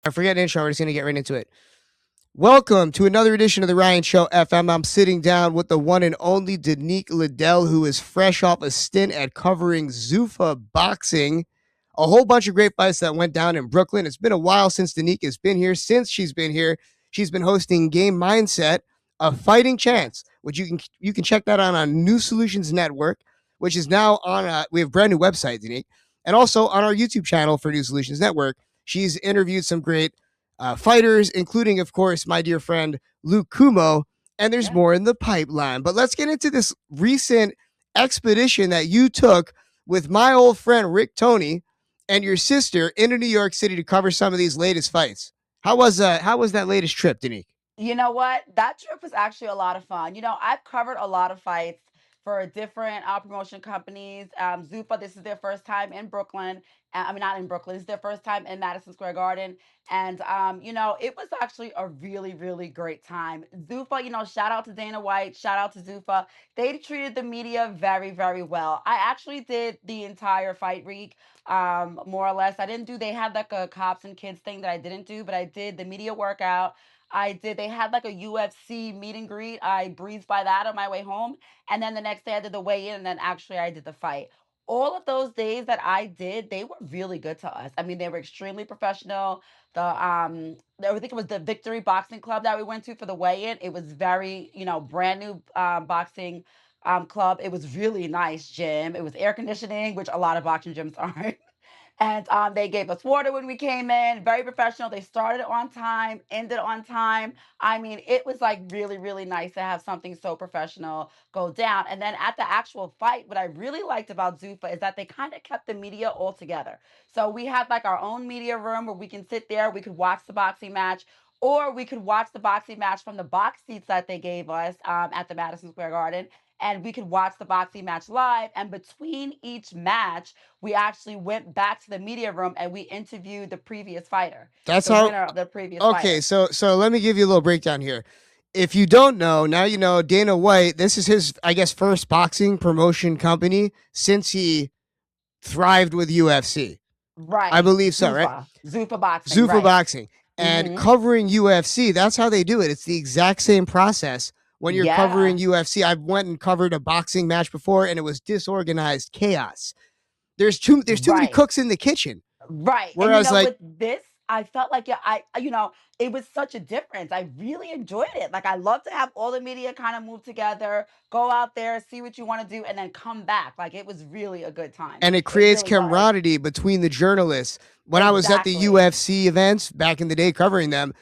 I forget an intro. We're just going to get right into it. Welcome to another edition of the Ryan Show FM. I'm sitting down with the one and only Danique Liddell, who is fresh off a stint at covering Zuffa Boxing. A whole bunch of great fights that went down in Brooklyn. It's been a while since Danique has been here. Since she's been here, she's been hosting Game Mindset, a fighting chance, which you can check that out on New Solutions Network, which is now on. We have a brand new website, Danique, and also on our YouTube channel for New Solutions Network. She's interviewed some great fighters, including, of course, my dear friend Luke Kumo, and there's more in the pipeline. But let's get into this recent expedition that you took with my old friend Rick Tony and your sister into New York City to cover some of these latest fights. How was that latest trip, Danique? You know what? That trip was actually a lot of fun. I've covered a lot of fights for different promotion companies. Zuffa, this is their first time in Brooklyn. I mean, not in Brooklyn. It's their first time in Madison Square Garden. And, it was actually a really, really great time. Zuffa, shout out to Dana White, shout out to Zuffa. They treated the media very, very well. I actually did the entire fight week, more or less. They had like a cops and kids thing that I didn't do, but I did the media workout. They had like a UFC meet and greet. I breezed by that on my way home. And then the next day I did the weigh in, and then actually I did the fight. All of those days that I did, they were really good to us. I mean, they were extremely professional. I think it was the Victory Boxing Club that we went to for the weigh in. It was very, brand new boxing club. It was really nice gym. It was air conditioning, which a lot of boxing gyms aren't. And they gave us water when we came in, very professional. They started on time, ended on time. I mean, it was like really, really nice to have something so professional go down. And then at the actual fight, what I really liked about Zuffa is that they kind of kept the media all together. So we had like our own media room where we can sit there, we could watch the boxing match. Or we could watch the boxing match from the box seats that they gave us at the Madison Square Garden, and we could watch the boxing match live. And between each match, we actually went back to the media room and we interviewed the previous fighter, That's the how. winner of the previous Okay, fighter. so let me give you a little breakdown here. If you don't know, now you know Dana White. This is his, I guess, first boxing promotion company since he thrived with UFC. I Right. believe so, right? Zuffa Boxing. Zuffa Right. Boxing. And Mm-hmm. covering UFC, that's how they do it. It's the exact same process when you're covering Yeah. UFC. I've went and covered a boxing match before and it was disorganized chaos. There's too many Right. cooks in the kitchen. Right. And Whereas like with this, I felt like, yeah, it was such a difference. I really enjoyed it. Like, I love to have all the media kind of move together, go out there, see what you want to do, and then come back. Like, it was really a good time. and it It creates really was. camaraderie between the journalists. When I was at the Exactly. UFC events back in the day covering them,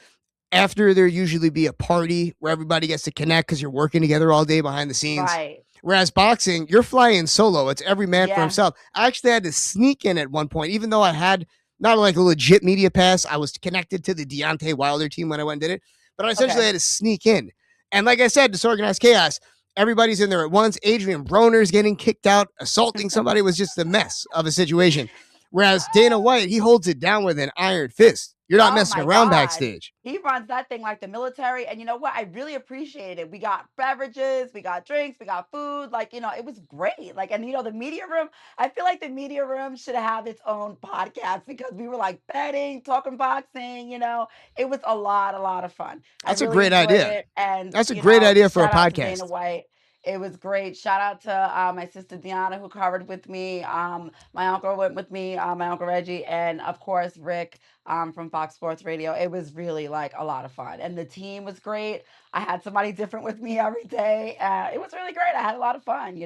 after there usually be a party where everybody gets to connect because you're working together all day behind the scenes. Right. Whereas boxing, you're flying solo. It's every man for Yeah. himself. I actually had to sneak in at one point, even though I had not like a legit media pass. I was connected to the Deontay Wilder team when I went and did it, but I essentially Okay. had to sneak in. And like I said, disorganized chaos. Everybody's in there at once. Adrian Broner's getting kicked out, assaulting somebody. It was just a mess of a situation. Whereas Dana White, he holds it down with an iron fist. You're not Oh messing my around God. backstage. He runs that thing like the military. And you know what? I really appreciate it. We got beverages, we got drinks, we got food. Like, it was great. Like, and the media room, I feel like the media room should have its own podcast because we were like betting, talking boxing, it was a lot of fun. I That's a really great enjoyed idea. it. And, That's a great idea for a shout out to Dana podcast. White. It was great. Shout out to my sister Deanna who covered with me. My uncle went with me, my uncle Reggie, and of course Rick from Fox Sports Radio. It was really like a lot of fun, and the team was great. I had somebody different with me every day. It was really great. I had a lot of fun.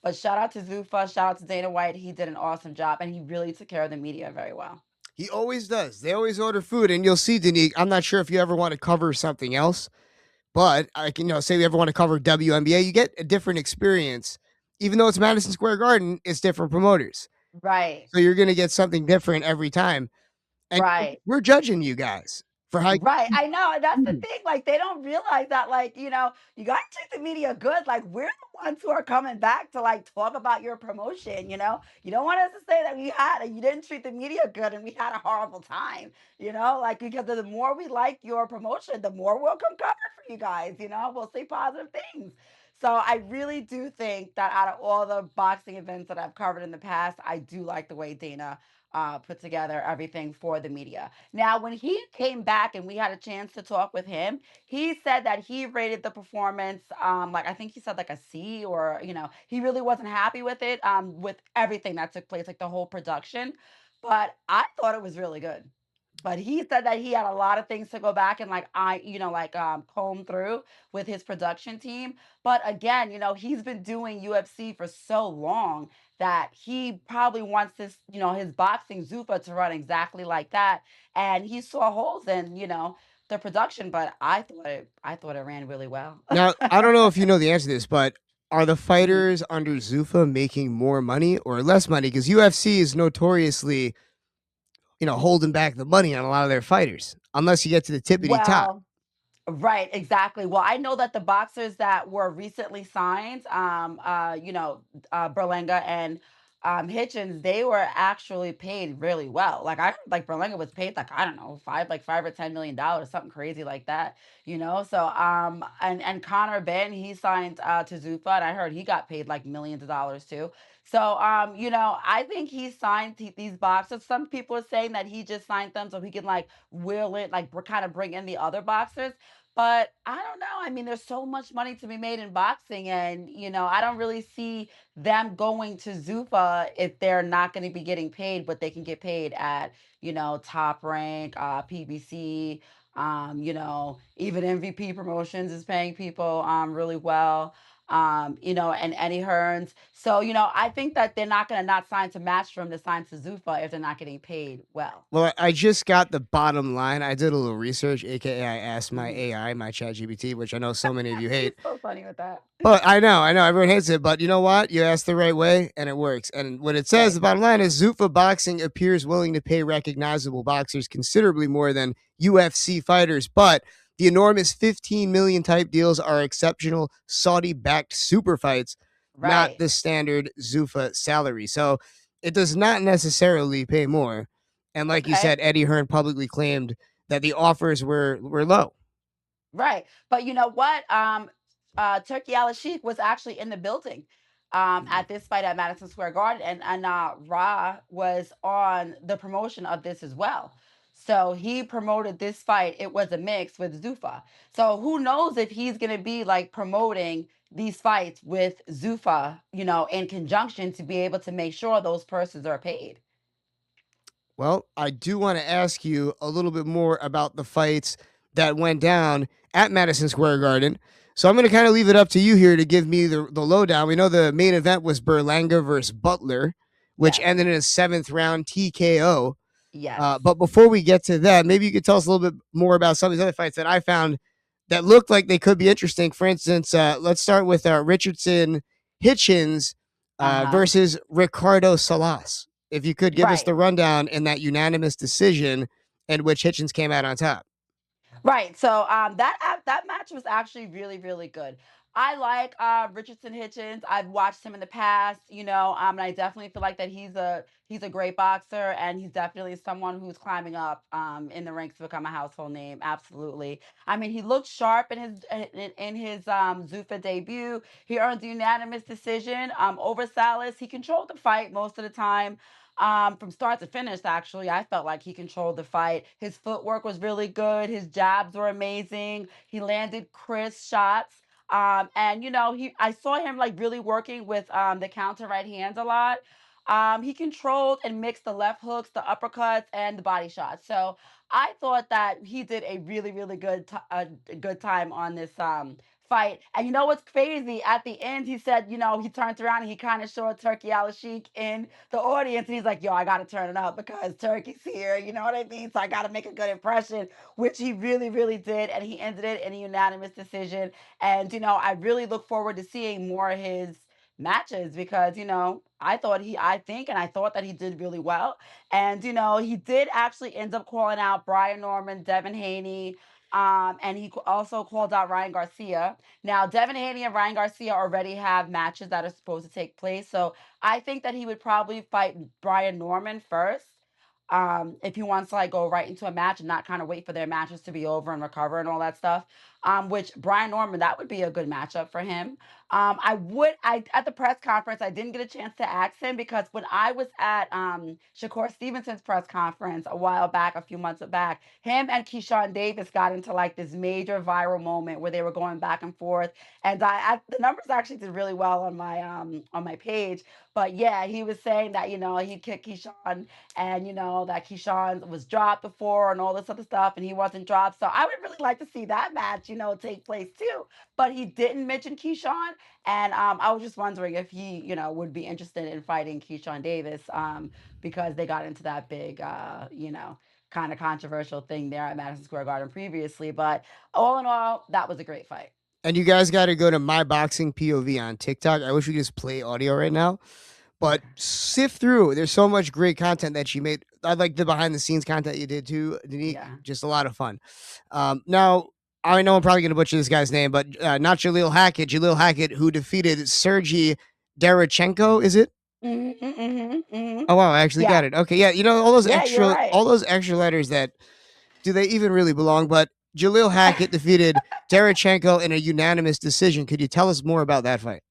But shout out to Zuffa, shout out to Dana White. He did an awesome job, and he really took care of the media very well. He always does. They always order food, and you'll see, Danique. I'm not sure if you ever want to cover something else, but I can, say we ever want to cover WNBA, you get a different experience. Even though it's Madison Square Garden, it's different promoters, Right, so you're gonna get something different every time. And right. we're judging you guys for how. Right, I know, and that's the thing, like, they don't realize that, like, you gotta treat the media good, like, we're the ones who are coming back to, like, talk about your promotion, you know? You don't want us to say that you didn't treat the media good and we had a horrible time, like, because the more we like your promotion, the more we'll come cover for you guys, we'll say positive things. So I really do think that out of all the boxing events that I've covered in the past, I do like the way Dana put together everything for the media. Now, when he came back and we had a chance to talk with him, he said that he rated the performance, like I think he said like a C, or he really wasn't happy with it, with everything that took place, like the whole production. But I thought it was really good. But he said that he had a lot of things to go back and comb through with his production team. But again, he's been doing UFC for so long that he probably wants his boxing Zuffa to run exactly like that. And he saw holes in, the production, but I thought it ran really well. Now, I don't know if you know the answer to this, but are the Mhm. fighters under Zuffa making more money or less money? Because UFC is notoriously, holding back the money on a lot of their fighters, unless you get to the tippity top. Well, right, exactly. Well, I know that the boxers that were recently signed, Berlanga and Hitchens, they were actually paid really well. Like I heard, like Berlanga was paid like I don't know, $5 or $10 million, something crazy like that. So and Connor Ben, he signed to Zuffa, and I heard he got paid like millions of dollars too. So I think he signed these boxers. Some people are saying that he just signed them so he can like will it like kind of bring in the other boxers. But I don't know. I mean, there's so much money to be made in boxing, and I don't really see them going to Zuffa if they're not going to be getting paid what they can get paid at, Top Rank, PBC, even MVP Promotions is paying people really well. And Eddie Hearns. So, I think that they're not going to not sign to Match from to sign to Zuffa if they're not getting paid well. Well, I just got the bottom line. I did a little research, aka I asked my Mhm. AI, my chat GPT, which I know so many of you You're hate. so funny with that. But I know, everyone hates it. But you know what? You asked the right way, and it works. And what it says, Right. the bottom line is Zuffa Boxing appears willing to pay recognizable boxers considerably more than UFC fighters, but the enormous 15 million type deals are exceptional Saudi-backed super fights, not Right. the standard Zuffa salary. So it does not necessarily pay more. And like you Okay. said, Eddie Hearn publicly claimed that the offers were low. Right. But you know what? Turkey Al Sheikh was actually in the building at this fight at Madison Square Garden, and Ra was on the promotion of this as well. So he promoted this fight. It was a mix with Zuffa. So who knows if he's going to be like promoting these fights with Zuffa, in conjunction to be able to make sure those persons are paid. Well, I do want to ask you a little bit more about the fights that went down at Madison Square Garden. So I'm going to kind of leave it up to you here to give me the lowdown. We know the main event was Berlanga versus Butler, which Yes. ended in a seventh round TKO. Yes. But before we get to that, maybe you could tell us a little bit more about some of these other fights that I found that looked like they could be interesting. For instance, let's start with Richardson Hitchens Uh-huh. versus Ricardo Salas. If you could give us the Right. rundown in that unanimous decision in which Hitchens came out on top. Right. So that match was actually really really good. I like Richardson Hitchens. I've watched him in the past, and I definitely feel like that he's a great boxer, and he's definitely someone who's climbing up in the ranks to become a household name. Absolutely. I mean, he looked sharp in his Zuffa debut. He earned the unanimous decision over Salas. He controlled the fight most of the time. From start to finish, actually, I felt like he controlled the fight. His footwork was really good. His jabs were amazing. He landed crisp shots. And I saw him like really working with the counter right hands a lot. He controlled and mixed the left hooks, the uppercuts, and the body shots. So I thought that he did a really, really good time on this fight. And you know what's crazy? At the end, he said, he turns around and he kind of showed Turkey Al Sheikh in the audience, and he's like, "Yo, I got to turn it up because Turkey's here." You know what I mean? So I got to make a good impression, which he really, really did, and he ended it in a unanimous decision. And I really look forward to seeing more of his matches because I thought that he did really well. And he did actually end up calling out Brian Norman, Devin Haney, and he also called out Ryan Garcia. Now, Devin Haney and Ryan Garcia already have matches that are supposed to take place. So I think that he would probably fight Brian Norman first. If he wants to like go right into a match and not kind of wait for their matches to be over and recover and all that stuff. Which Brian Norman, that would be a good matchup for him. I at the press conference, I didn't get a chance to ask him because when I was at Shakur Stevenson's press conference a while back, a few months back, him and Keyshawn Davis got into like this major viral moment where they were going back and forth, and the numbers actually did really well on my page. But yeah, he was saying that he kicked Keyshawn, and that Keyshawn was dropped before and all this other stuff, and he wasn't dropped. So I would really like to see that match, take place too. But he didn't mention Keyshawn, and I was just wondering if he, would be interested in fighting Keyshawn Davis, because they got into that big, kind of controversial thing there at Madison Square Garden previously. But all in all, that was a great fight. And you guys got to go to my boxing POV on TikTok. I wish we could just play audio right now, but sift through. There's so much great content that she made. I like the behind the scenes content you did too, Danique. Yeah. Just a lot of fun. Now, I know I'm probably going to butcher this guy's name, but not Jalil Hackett, who defeated Sergey Derachenko, is it? Mm-hmm, mm-hmm, mm-hmm. Oh wow, I actually got Yeah. it. Okay, yeah, Yeah, you're right. all those extra letters that do they even really belong? But Jalil Hackett defeated Derachenko in a unanimous decision. Could you tell us more about that fight?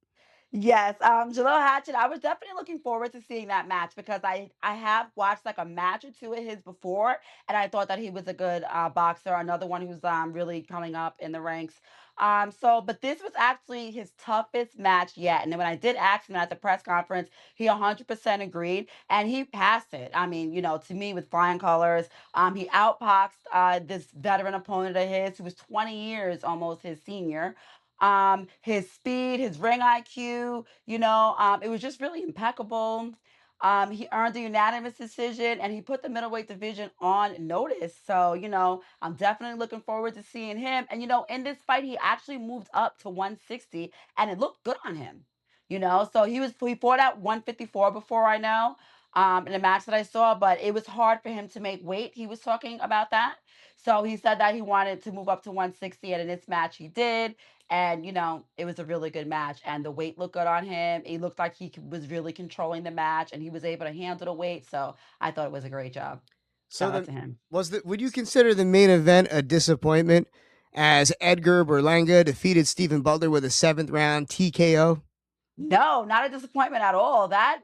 Yes, Jaleel Hatchet. I was definitely looking forward to seeing that match because I have watched like a match or two of his before, and I thought that he was a good boxer. Another one who's really coming up in the ranks. But this was actually his toughest match yet. And then when I did ask him at the press conference, he 100% agreed, and he passed it. I mean, to me with flying colors. He outboxed this veteran opponent of his who was 20 years almost his senior. His speed, his ring IQ, it was just really impeccable. He earned a unanimous decision, and he put the middleweight division on notice. So, I'm definitely looking forward to seeing him. And, in this fight, he actually moved up to 160, and it looked good on him. So he fought at 154 before, I know, in the match that I saw, but it was hard for him to make weight. He was talking about that. So he said that he wanted to move up to 160, and in this match he did. And, it was a really good match, and the weight looked good on him. He looked like was really controlling the match, and he was able to handle the weight. So I thought it was a great job. So Shout out the to him. would you consider the main event a disappointment as Edgar Berlanga defeated Stephen Butler with a seventh round TKO? No, not a disappointment at all. That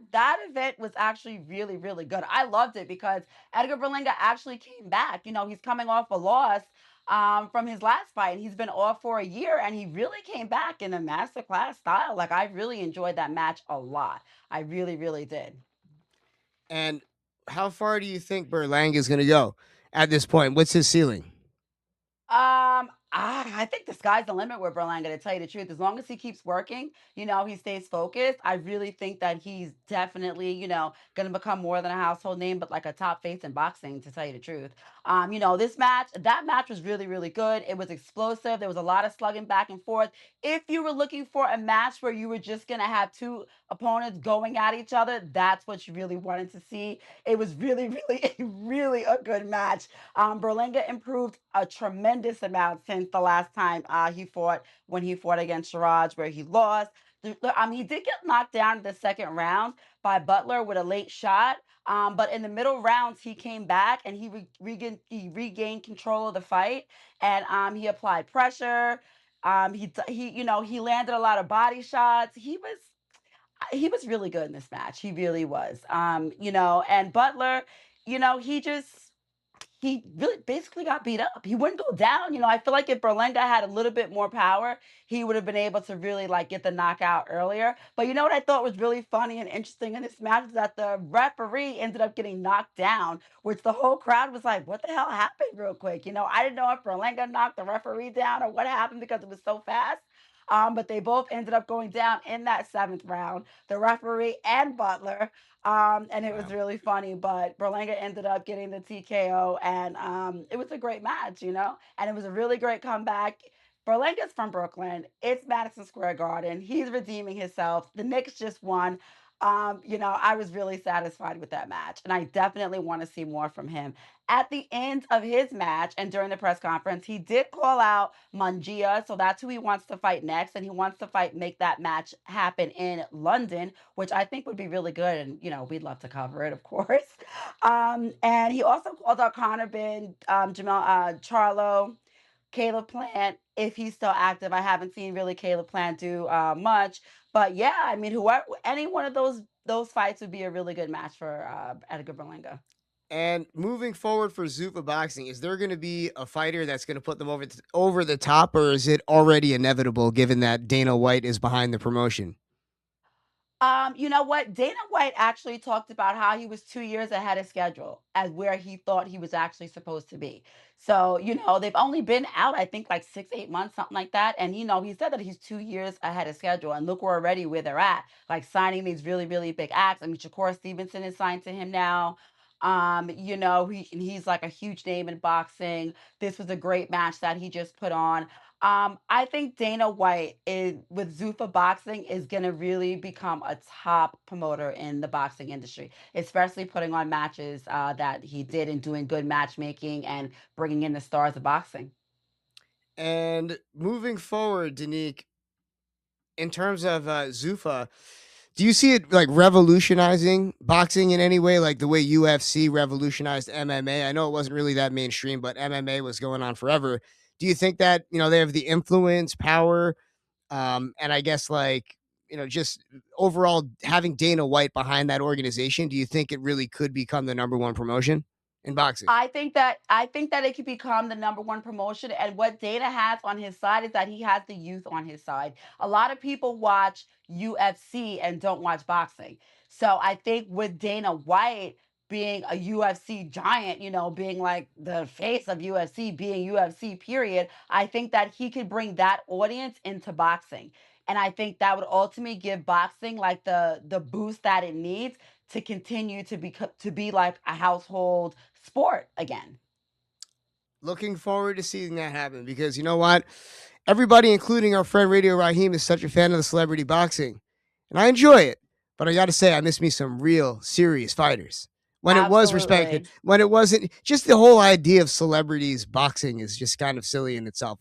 event was actually really, really good. I loved it because Edgar Berlanga actually came back. He's coming off a loss from his last fight, and he's been off for a year, and he really came back in a masterclass style. Like, I really enjoyed that match a lot. I really, really did. And how far do you think Berlanga is going to go at this point? What's his ceiling? I think the sky's the limit with Berlanga, to tell you the truth. As long as he keeps working, he stays focused. I really think that he's definitely, gonna become more than a household name, but like a top face in boxing, to tell you the truth. That match was really, really good. It was explosive. There was a lot of slugging back and forth. If you were looking for a match where you were just gonna have two opponents going at each other, that's what you really wanted to see. It was really, really, really a good match. Berlanga improved a tremendous amount since the last time he fought, when he fought against Siraj, where he lost. He did get knocked down in the second round by Butler with a late shot. But in the middle rounds, he came back, and he regained control of the fight, and he applied pressure. He landed a lot of body shots. He was really good in this match. He really was. And Butler, he really basically got beat up. He wouldn't go down. I feel like if Berlanga had a little bit more power, he would have been able to really like get the knockout earlier. But you know what I thought was really funny and interesting in this match is that the referee ended up getting knocked down, which the whole crowd was like, "What the hell happened?" Real quick. I didn't know if Berlanga knocked the referee down or what happened because it was so fast. But they both ended up going down in that seventh round, the referee and Butler. And it was Wow. really funny, but Berlanga ended up getting the TKO, and it was a great match, and it was a really great comeback. Berlanga's from Brooklyn. It's Madison Square Garden. He's redeeming himself. The Knicks just won. I was really satisfied with that match, and I definitely want to see more from him. At the end of his match and during the press conference, he did call out Mungia, so that's who he wants to fight next, and he wants to make that match happen in London, which I think would be really good, and we'd love to cover it, of course. And he also called out Connor Ben, Jamal Charlo. Caleb Plant, if he's still active. I haven't seen really Caleb Plant do much, but yeah, I mean, whoever, any one of those fights would be a really good match for Edgar Berlanga. And moving forward for Zuffa Boxing, is there going to be a fighter that's going to put them over the top, or is it already inevitable given that Dana White is behind the promotion? You know what? Dana White actually talked about how he was 2 years ahead of schedule as where he thought he was actually supposed to be. So, they've only been out, I think, like 6, 8 months, something like that. And, he said that he's 2 years ahead of schedule. And look, we're already where they're at, like signing these really, really big acts. I mean, Shakur Stevenson is signed to him now. He's like a huge name in boxing. This was a great match that he just put on. I think Dana White is with Zuffa Boxing is gonna really become a top promoter in the boxing industry, especially putting on matches that he did and doing good matchmaking and bringing in the stars of boxing. And moving forward, Danique, in terms of Zuffa, do you see it like revolutionizing boxing in any way, like the way UFC revolutionized MMA? I know it wasn't really that mainstream, but MMA was going on forever. Do you think that they have the influence, power, and I guess like just overall having Dana White behind that organization? Do you think it really could become the number one promotion in boxing? I think that it could become the number one promotion. And what Dana has on his side is that he has the youth on his side. A lot of people watch UFC and don't watch boxing. So I think with Dana White being a UFC giant, being like the face of UFC, being UFC period, I think that he could bring that audience into boxing. And I think that would ultimately give boxing like the boost that it needs to continue to be like a household sport again. Looking forward to seeing that happen because you know what? Everybody, including our friend Radio Raheem, is such a fan of the celebrity boxing, and I enjoy it. But I got to say, I miss me some real serious fighters when it was respected. Absolutely. When it wasn't, just the whole idea of celebrities boxing is just kind of silly in itself.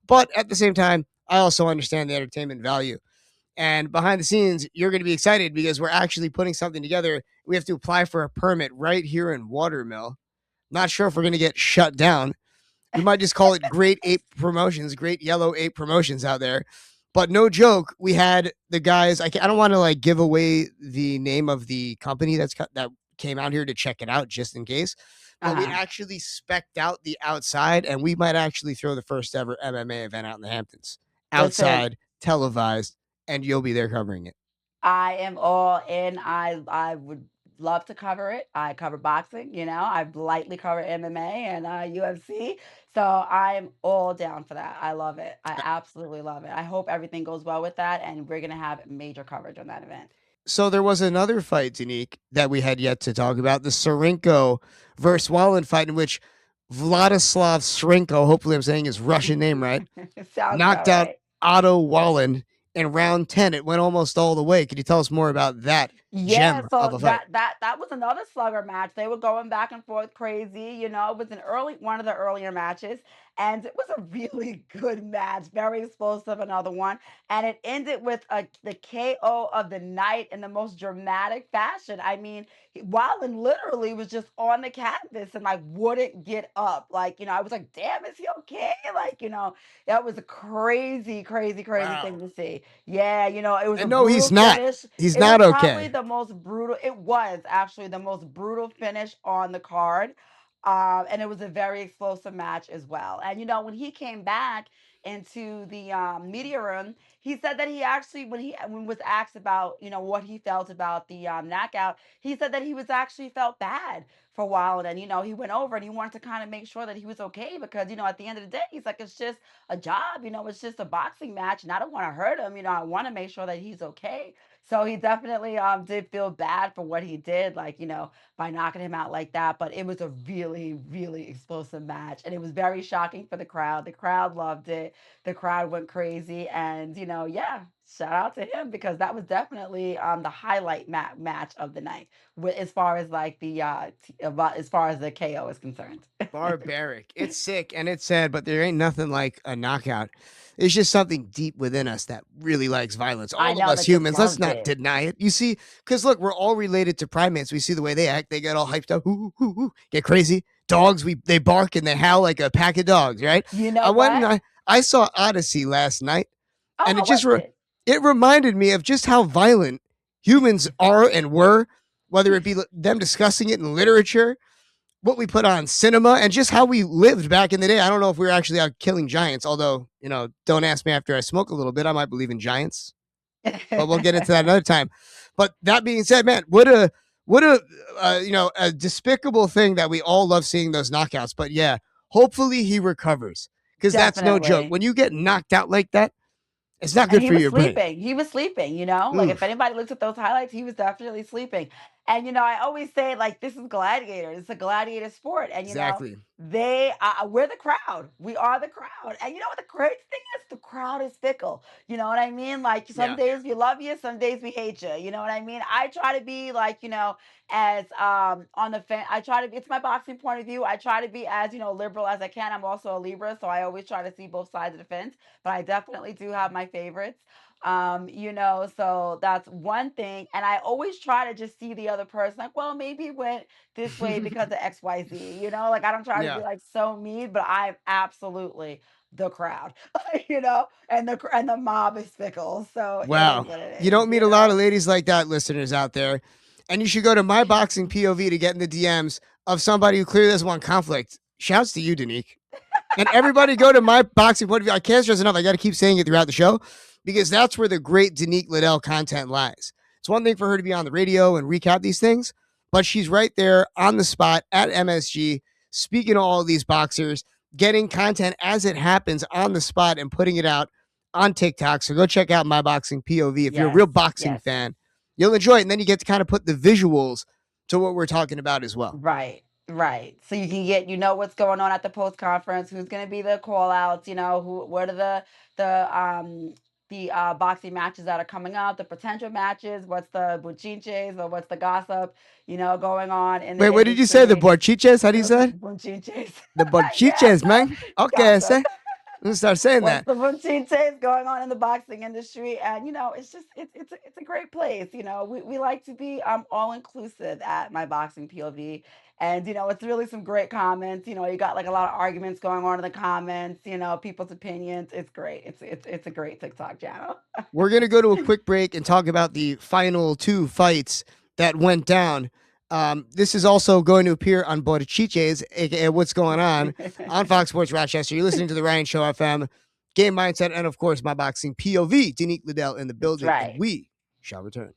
But at the same time, I also understand the entertainment value. And behind the scenes, you're going to be excited because we're actually putting something together. We have to apply for a permit right here in Watermill. Not sure if we're going to get shut down. We might just call it Great Ape Promotions, Great Yellow Ape Promotions out there. But no joke, we had the guys. I don't want to like give away the name of the company that came out here to check it out, just in case. But we Uh-huh. actually specked out the outside, and we might actually throw the first ever MMA event out in the Hamptons, Listen, outside, televised, and you'll be there covering it. I am all in. I would love to cover it. I cover boxing, I've lightly covered MMA and UFC. So I'm all down for that. I love it. I absolutely love it. I hope everything goes well with that and we're gonna have major coverage on that event. So there was another fight, Unique, that we had yet to talk about, the Serenko versus Wallin fight, in which Vladislav Serenko, hopefully I'm saying his Russian name right, Sounds knocked about out right. Otto Wallin in round 10. It went almost all the way. Could you tell us more about that Yeah, gem of so a fight? that was another slugger match. They were going back and forth crazy. It was one of the earlier matches, and it was a really good match, very explosive. Another one, and it ended with the KO of the night in the most dramatic fashion. I mean, Wallen literally was just on the canvas and like wouldn't get up. Like I was like, "Damn, is he okay?" Like that was a crazy, crazy, crazy Wow. thing to see. Yeah, it was a And no, brutal he's not. finish. He's It was not probably okay. the most brutal it was actually the most brutal finish on the card, and it was a very explosive match as well. And, when he came back into the, media room, he said that he actually when was asked about, what he felt about the, knockout, he said that he was actually felt bad for a while, and, he went over and he wanted to kinda make sure that he was okay because, at the end of the day, he's like, "It's just a job, it's just a boxing match, and I don't wanna hurt him, I wanna make sure that he's okay." So he definitely did feel bad for what he did, like, by knocking him out like that. But it was a really, really explosive match. And it was very shocking for the crowd. The crowd loved it. The crowd went crazy. And, yeah, shout out to him because that was definitely the highlight match of the night as far as like about as far as the KO is concerned. Barbaric. It's sick and it's sad, but there ain't nothing like a knockout. It's just something deep within us that really likes violence. I All of know us that just humans, let's loves not it. deny it. You see, because look, we're all related to primates. We see the way they act, they get all hyped up, get crazy. dogs, they bark and they howl like a pack of dogs, right? You I know went what? and I saw Odyssey last night, Oh, and how was it? it reminded me of just how violent humans are and were, whether it be them discussing it in literature, what we put on cinema, and just how we lived back in the day. I don't know if we were actually out killing giants, although, don't ask me after I smoke a little bit. I might believe in giants, but we'll get into that another time. But that being said, man, what a despicable thing that we all love seeing those knockouts. But yeah, hopefully he recovers, because that's no joke. Definitely. When you get knocked out like that, it's not And good he for was your brain. sleeping. He was sleeping, like if Oof, anybody looks at those highlights, he was definitely sleeping. And I always say, like, this is gladiator. It's a gladiator sport. And exactly. we're the crowd. We are the crowd. And you know what the crazy thing is? The crowd is fickle. You know what I mean? Like, some Yeah. days we love you, some days we hate you. You know what I mean? I try to be like, as on the fan. I try to be, it's my boxing point of view. I try to be as, liberal as I can. I'm also a Libra, so I always try to see both sides of the fence, but I definitely do have my favorites. So that's one thing. And I always try to just see the other person, like, well, maybe it went this way because of XYZ, like, I don't try to be Yeah. like so mean, but I'm absolutely the crowd, and the mob is fickle. So it is Wow. what You it is, don't meet a lot of ladies like that, listeners out there. And you should go to my boxing POV to get in the DMs of somebody who clearly doesn't want conflict. Shouts to you, Danique. And everybody go to my boxing point of view. I can't stress enough. I got to keep saying it throughout the show, because that's where the great Danique Liddell content lies. It's one thing for her to be on the radio and recap these things, but she's right there on the spot at MSG, speaking to all of these boxers, getting content as it happens on the spot and putting it out on TikTok. So go check out my boxing POV. If you're a Yes, real boxing yes. fan, you'll enjoy it. And then you get to kind of put the visuals to what we're talking about as well. Right, right. So you can get, what's going on at the post conference, who's going to be the call outs, what are the boxing matches that are coming up, the potential matches, what's the buchinches or what's the gossip, going on in Wait, the what did you say? The industry. borchiches? How do you say it? Buchinches. The Yes, borchiches, man. Okay, I gossip. say. Let's start saying What's that. the buchinches going on in the boxing industry? And it's just it's a great place. We like to be all inclusive at my boxing POV. And it's really some great comments. You got like a lot of arguments going on in the comments, people's opinions. It's great. It's a great TikTok channel. We're going to go to a quick break and talk about the final two fights that went down. This is also going to appear on Borchiches, aka What's Going on Fox Sports Rochester. You're listening to the Ryan Show FM, Game Mindset, and of course, my boxing POV, Danique Liddell in the That's building, and right. we shall return.